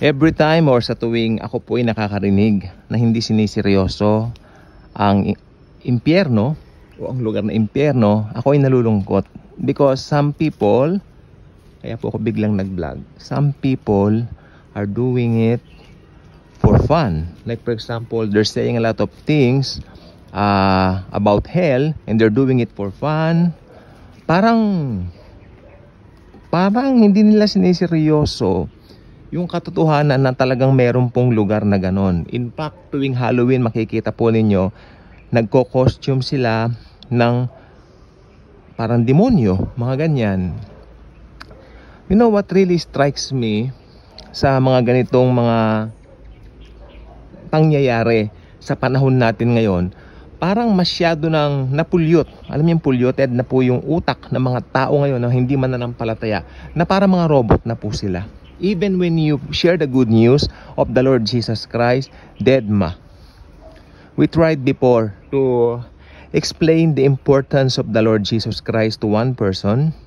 Every time or sa tuwing ako po ay nakakarinig na hindi siniseryoso ang impyerno o ang lugar na impyerno, ako ay nalulungkot. Because some people, kaya po ako biglang nag-vlog, some people are doing it for fun. Like for example, they're saying a lot of things about hell and they're doing it for fun. Parang hindi nila siniseryoso yung katotohanan na talagang meron pong lugar na ganon. In fact, tuwing Halloween makikita po ninyo, nagko-costume sila ng parang demonyo, mga ganyan. You know what really strikes me sa mga ganitong mga pangyayari sa panahon natin ngayon, parang masyado nang napulyot. Alam niyo yung polluted na po yung utak ng mga tao ngayon na hindi mananampalataya, na parang mga robot na po sila. Even when you share the good news of the Lord Jesus Christ, deadma. We tried before to explain the importance of the Lord Jesus Christ to one person.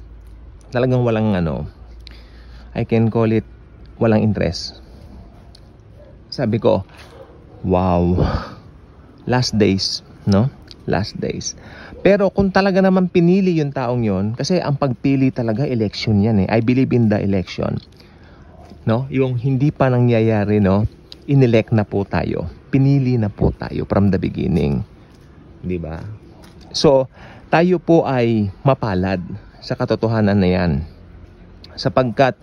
Talagang walang I can call it walang interest. Sabi ko, wow, last days, no? Last days. Pero kung talaga naman pinili yung taong yon, kasi ang pagpili talaga election yan eh. I believe in the election. No? Yung hindi pa nangyayari, no? Inelect na po tayo. Pinili na po tayo from the beginning. 'Di ba? So, tayo po ay mapalad sa katotohanan na 'yan. Sapagkat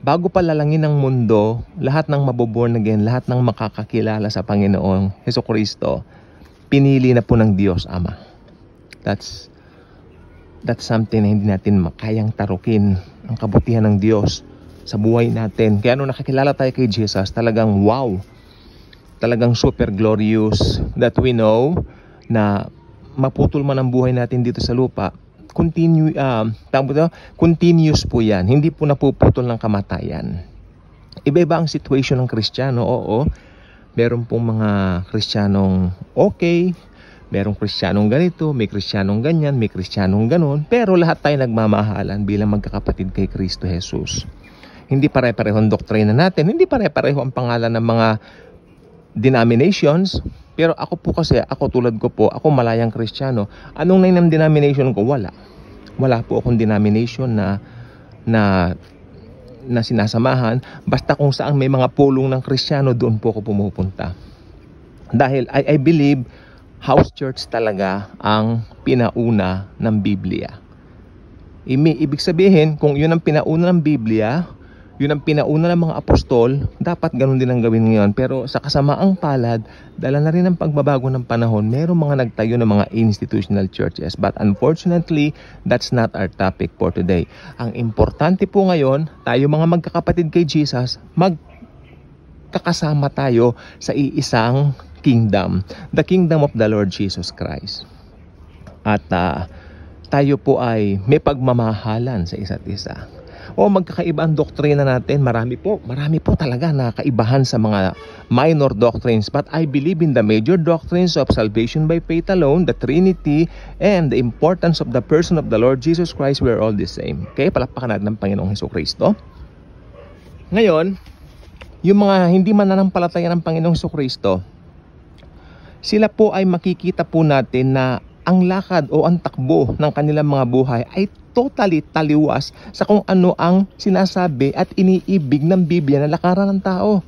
bago pa lalangin ng mundo, lahat ng maboborn again, lahat ng makakakilala sa Panginoong Hesukristo, pinili na po ng Diyos Ama. That's something na hindi natin makayang tarukin, ang kabutihan ng Diyos sa buhay natin. Kaya nung nakakilala tayo kay Jesus, talagang wow, talagang super glorious that we know na maputol man ang buhay natin dito sa lupa, continuous po yan, hindi po napuputol ng kamatayan. Iba-iba ang situation ng Kristiyano. Oo, meron pong mga Kristiyanong okay, merong Kristiyanong ganito, may Kristiyanong ganyan, may Kristiyanong ganon, pero lahat tayo nagmamahalan bilang magkakapatid kay Kristo Jesus. Hindi pare-pareho ang doktrina natin, hindi pare-pareho ang pangalan ng mga denominations, pero ako po kasi, ako tulad ko po, ako malayang Kristiyano. Anong name ng denomination ko? Wala. Wala po akong denomination na sinasamahan. Basta kung saan may mga pulong ng Kristiyano, doon po ako pumupunta. Dahil I believe house church talaga ang pinauna ng Biblia. Ibig sabihin, kung yun ang pinauna ng Biblia, yun ang pinauna ng mga apostol, dapat ganun din ang gawin ngayon. Pero sa kasamaang palad, dala na rin ang pagbabago ng panahon, merong mga nagtayo ng mga institutional churches. But unfortunately, that's not our topic for today. Ang importante po ngayon, tayo mga magkakapatid kay Jesus, magkakasama tayo sa iisang kingdom, the kingdom of the Lord Jesus Christ. At tayo po ay may pagmamahalan sa isa't isa. O magkakaiba ang doktrina natin, marami po talaga na kaibahan sa mga minor doctrines, but I believe in the major doctrines of salvation by faith alone, the Trinity, and the importance of the person of the Lord Jesus Christ. We are all the same. Okay, palakpakan natin ng Panginoong Hesukristo. Ngayon, yung mga hindi mananampalataya ng Panginoong Hesukristo, sila po ay makikita po natin na ang lakad o ang takbo ng kanilang mga buhay ay totally taliwas sa kung ano ang sinasabi at iniibig ng Biblia na lakaran ng tao.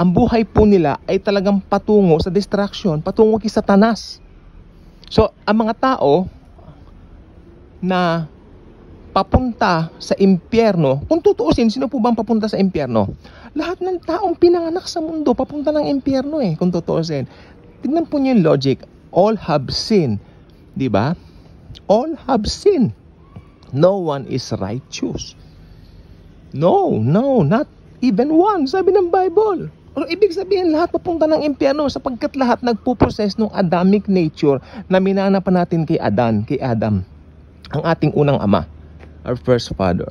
Ang buhay po nila ay talagang patungo sa distraction, patungo kay Satanas. So, ang mga tao na papunta sa impyerno, kung tutuusin, sino po bang papunta sa impyerno? Lahat ng taong pinanganak sa mundo, papunta ng impyerno kung tutuusin. Tignan po niyo yung logic. All have sinned. Diba? All have sinned. No one is righteous. No, not even one, sabi ng Bible. O ibig sabihin, lahat papunta ng impyerno sapagkat lahat nagpuproses ng Adamic nature na minana pa natin kay Adam, ang ating unang ama, our first father.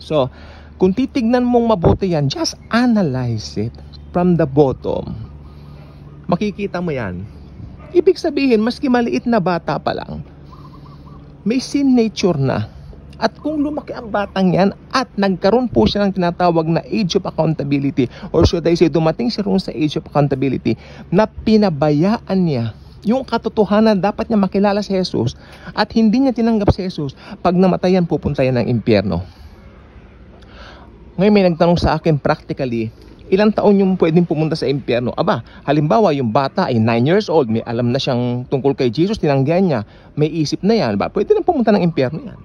So, kung titignan mong mabuti yan, just analyze it from the bottom. Makikita mo yan. Ibig sabihin, maski maliit na bata pa lang, may sin nature na. At kung lumaki ang batang yan at nagkaroon po siya ng tinatawag na age of accountability, or should I say dumating siya roon sa age of accountability na pinabayaan niya yung katotohanan, dapat niya makilala si Jesus at hindi niya tinanggap si Jesus, pag namatayan pupunta yan ng impyerno. Ngayon may nagtanong sa akin practically, ilang taon yung pwedeng pumunta sa impyerno? Aba, halimbawa yung bata ay 9 years old, may alam na siyang tungkol kay Jesus, tinanggihan niya, may isip na yan, ba? Pwede na pumunta ng impyerno yan.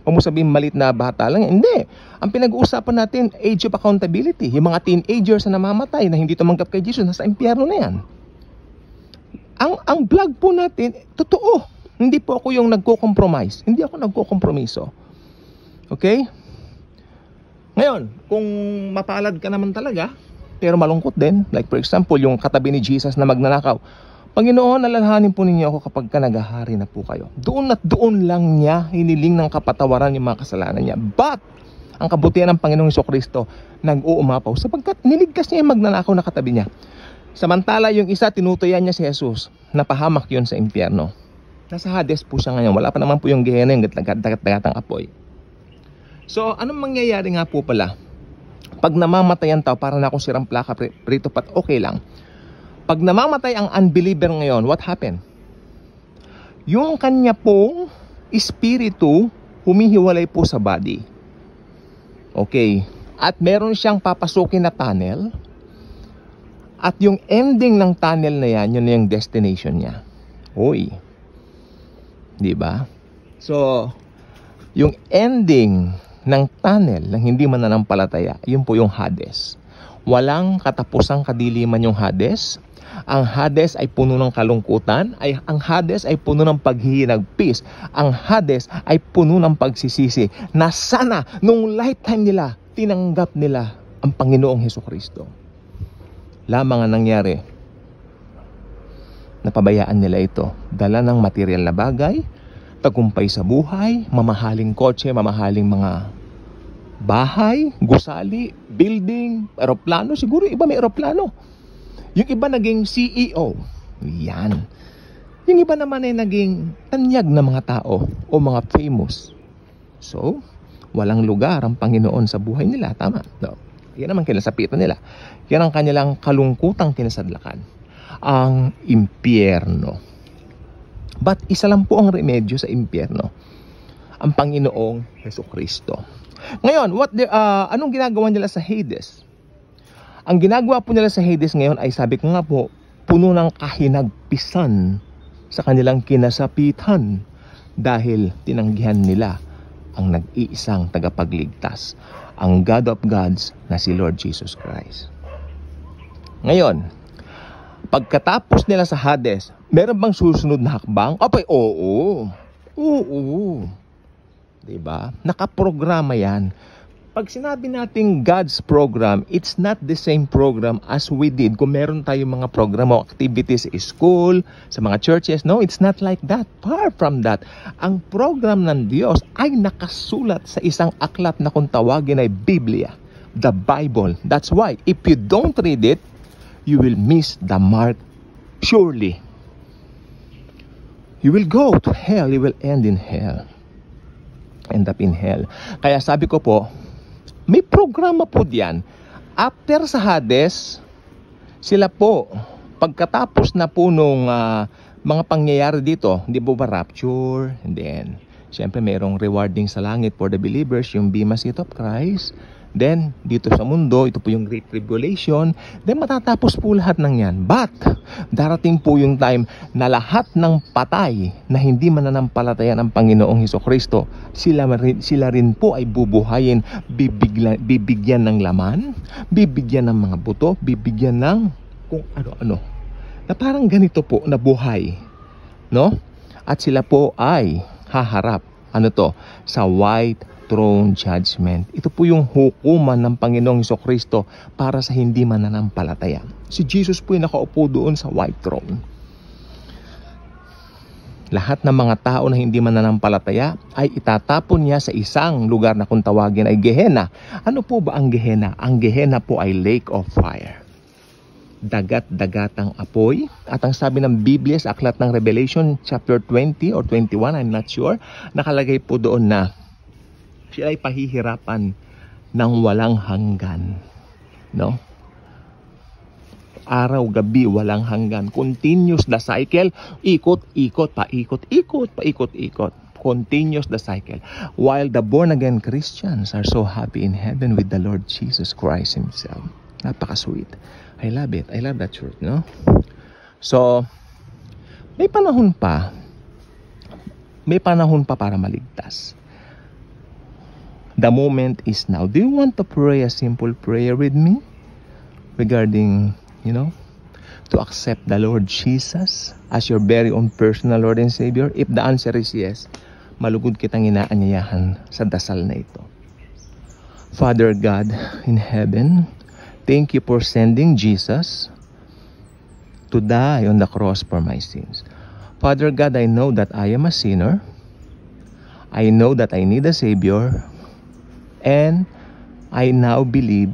O mo sabihin malit na bata lang yan? Hindi. Ang pinag-uusapan natin, age of accountability. Yung mga teenagers na namamatay na hindi tumanggap kay Jesus, nasa impyerno na yan. Ang vlog po natin, totoo. Hindi po ako yung nagko-compromise. Hindi ako nagko-kompromiso. Okay? Ngayon, kung mapalad ka naman talaga, pero malungkot din, like for example, yung katabi ni Jesus na magnanakaw, Panginoon, alalahanin po ninyo ako kapag ka naghahari na po kayo. Doon at doon lang niya hiniling ng kapatawaran yung mga kasalanan niya. But, ang kabutihan ng Panginoong Jesucristo nag-uumapaw sapagkat niligtas niya yung magnanakaw na katabi niya. Samantala yung isa, tinutuyan niya si Jesus. Napahamak yun sa impyerno. Nasa Hades po siya ngayon. Wala pa naman po yung Gehenna, yung dagat-dagatang apoy. So, anong mangyayari nga po pala? Pag namamatay ang tao, para na akong sirang plaka prito pat okay lang. Pag namamatay ang unbeliever ngayon, what happened? Yung kanya pong espiritu humihiwalay po sa body. Okay. At meron siyang papasukin na tunnel. At yung ending ng tunnel na yan, yun na yung destination niya. Uy. Diba? So, yung ending ng tunnel ng hindi mananampalataya, yun po yung Hades. Walang katapusang kadiliman yung Hades. Ang Hades ay puno ng kalungkutan. Ang Hades ay puno ng paghihinagpis. Ang Hades ay puno ng pagsisisi na sana nung lifetime nila, tinanggap nila ang Panginoong Jesucristo. Lamang ang nangyari, napabayaan nila ito. Dala ng material na bagay, tagumpay sa buhay, mamahaling kotse, mamahaling mga bahay, gusali, building, eroplano. Siguro iba may eroplano. Yung iba naging CEO. Yan. Yung iba naman ay naging tanyag na mga tao o mga famous. So, walang lugar ang Panginoon sa buhay nila. Tama? No. Yan naman kinasapitan nila. Yan ang kanilang kalungkutang kinasadlakan. Ang impyerno. But isa lang po ang remedyo sa impyerno. Ang Panginoong Jesucristo. Ngayon, anong ginagawa nila sa Hades? Ang ginagawa po nila sa Hades ngayon ay sabi ko nga po, puno ng kahinagpisan sa kanilang kinasapitan dahil tinanggihan nila ang nag-iisang tagapagligtas, ang God of Gods na si Lord Jesus Christ. Ngayon, pagkatapos nila sa Hades, meron bang susunod na hakbang? Apay, oo. Diba? Nakaprograma yan. Pag sinabi natin God's program, it's not the same program as we did. Kung meron tayong mga program o activities sa school, sa mga churches, no, it's not like that. Far from that. Ang program ng Diyos ay nakasulat sa isang aklat na kung tawagin ay Biblia, the Bible. That's why, if you don't read it, you will miss the mark surely. You will go to hell. You will end in hell. End up in hell. Kaya sabi ko po, may programa po diyan. After sa Hades, sila po, pagkatapos na po nung mga pangyayari dito, hindi po ba rapture? And then, syempre mayroong rewarding sa langit for the believers, yung Bema Seat of Christ. Then, dito sa mundo, ito po yung Great Tribulation. Then, matatapos po lahat ng yan. But, darating po yung time na lahat ng patay na hindi mananampalataya ng Panginoong Jesucristo, sila rin po ay bubuhayin, bibigyan ng laman, bibigyan ng mga buto, bibigyan ng kung ano-ano. Na parang ganito po, na buhay. No? At sila po ay haharap, sa white throne judgment. Ito po yung hukuman ng Panginoong Jesucristo para sa hindi mananampalataya. Si Jesus po yung nakaupo doon sa white throne. Lahat ng mga tao na hindi mananampalataya ay itatapon niya sa isang lugar na kung tawagin ay Gehenna. Ano po ba ang Gehenna? Ang Gehenna po ay lake of fire. Dagat-dagatang apoy. At ang sabi ng Biblia sa aklat ng Revelation chapter 20 or 21, I'm not sure, nakalagay po doon na Siya ay pahihirapan ng walang hanggan. No? Araw, gabi, walang hanggan. Continuous the cycle. Ikot, ikot, paikot, ikot, paikot, ikot. Continuous the cycle. While the born-again Christians are so happy in heaven with the Lord Jesus Christ Himself. Napaka-sweet. I love it. I love that truth, no? So, may panahon pa para maligtas. The moment is now. Do you want to pray a simple prayer with me regarding, to accept the Lord Jesus as your very own personal Lord and Savior? If the answer is yes, malugod kitang inaanyayahan sa dasal na ito. Father God in heaven, thank you for sending Jesus to die on the cross for my sins. Father God, I know that I am a sinner. I know that I need a Savior. And I now believe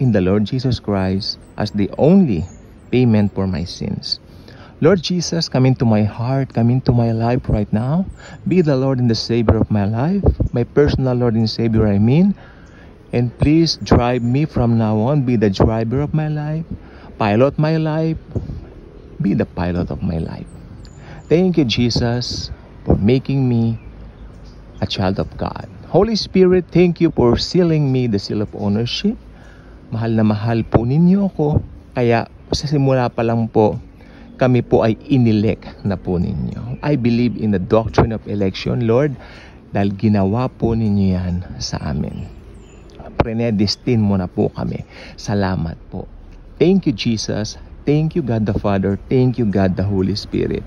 in the Lord Jesus Christ as the only payment for my sins. Lord Jesus, come into my heart, come into my life right now. Be the Lord and the Savior of my life, my personal Lord and Savior, I mean. And please drive me from now on. Be the driver of my life, pilot my life, be the pilot of my life. Thank you, Jesus, for making me a child of God. Holy Spirit, thank you for sealing me the seal of ownership. Mahal na mahal po ninyo ako. Kaya sa simula pa lang po, kami po ay inelect na po ninyo. I believe in the doctrine of election, Lord, dahil ginawa po ninyo yan sa amin. Predestined mo na po kami. Salamat po. Thank you, Jesus. Thank you, God the Father. Thank you, God the Holy Spirit.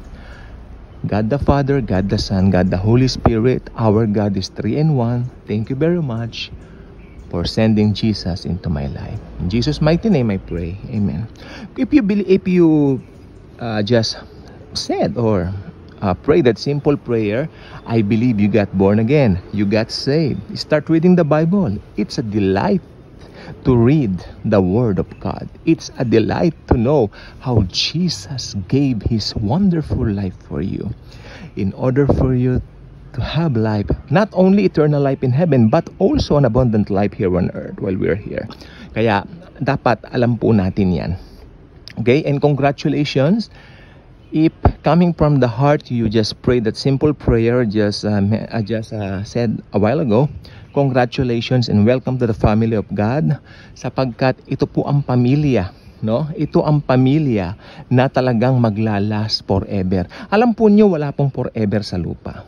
God the Father, God the Son, God the Holy Spirit, our God is 3 in 1. Thank you very much for sending Jesus into my life. In Jesus' mighty name I pray. Amen. If you just said or pray that simple prayer, I believe you got born again. You got saved. Start reading the Bible. It's a delight to read the Word of God. It's a delight to know how Jesus gave His wonderful life for you in order for you to have life, not only eternal life in heaven, but also an abundant life here on earth while we're here. Kaya dapat alam po natin yan. Okay? And congratulations. If coming from the heart, you just pray that simple prayer I just said a while ago, congratulations and welcome to the family of God, sapagkat ito po ang pamilya, no? Ito ang pamilya na talagang maglalast forever. Alam po niyo, wala pong forever sa lupa.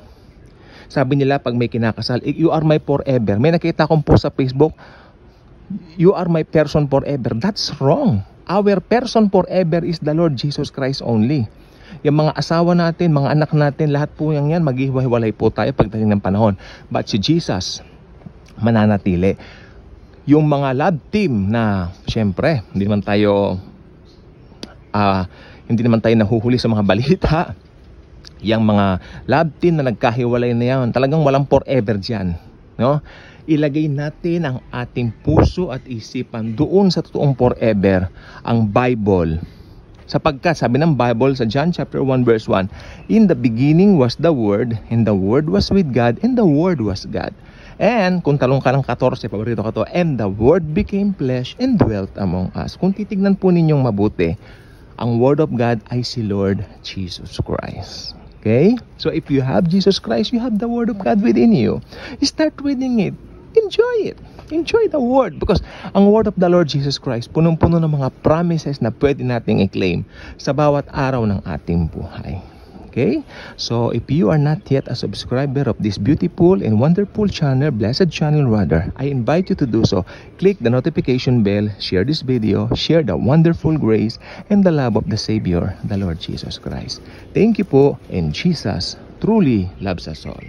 Sabi nila pag may kinakasal, you are my forever. May nakita akong post sa Facebook, you are my person forever. That's wrong. Our person forever is the Lord Jesus Christ only. Yung mga asawa natin, mga anak natin, lahat po yan maghihiwalay po tayo pagdating ng panahon. But si Jesus mananatili. Yung mga love team na syempre hindi naman tayo nahuhuli sa mga balita. Yung mga love team na nagkahiwalay na yan, talagang walang forever dyan, no? Ilagay natin ang ating puso at isipan doon sa totoong forever, ang Bible. Sapagkat sabi ng Bible sa John chapter 1 verse 1, in the beginning was the Word, and the Word was with God, and the Word was God. And kung talong ka ng 14, paborito ka to, and the Word became flesh and dwelt among us. Kung titignan po ninyong mabuti, ang Word of God ay si Lord Jesus Christ. Okay? So if you have Jesus Christ, you have the Word of God within you. Start reading it. Enjoy it. Enjoy the Word. Because ang Word of the Lord Jesus Christ, punong-puno ng mga promises na pwede nating i-claim sa bawat araw ng ating buhay. Okay? So, if you are not yet a subscriber of this beautiful and wonderful channel, blessed channel rather, I invite you to do so. Click the notification bell, share this video, share the wonderful grace and the love of the Savior, the Lord Jesus Christ. Thank you po, and Jesus truly loves us all.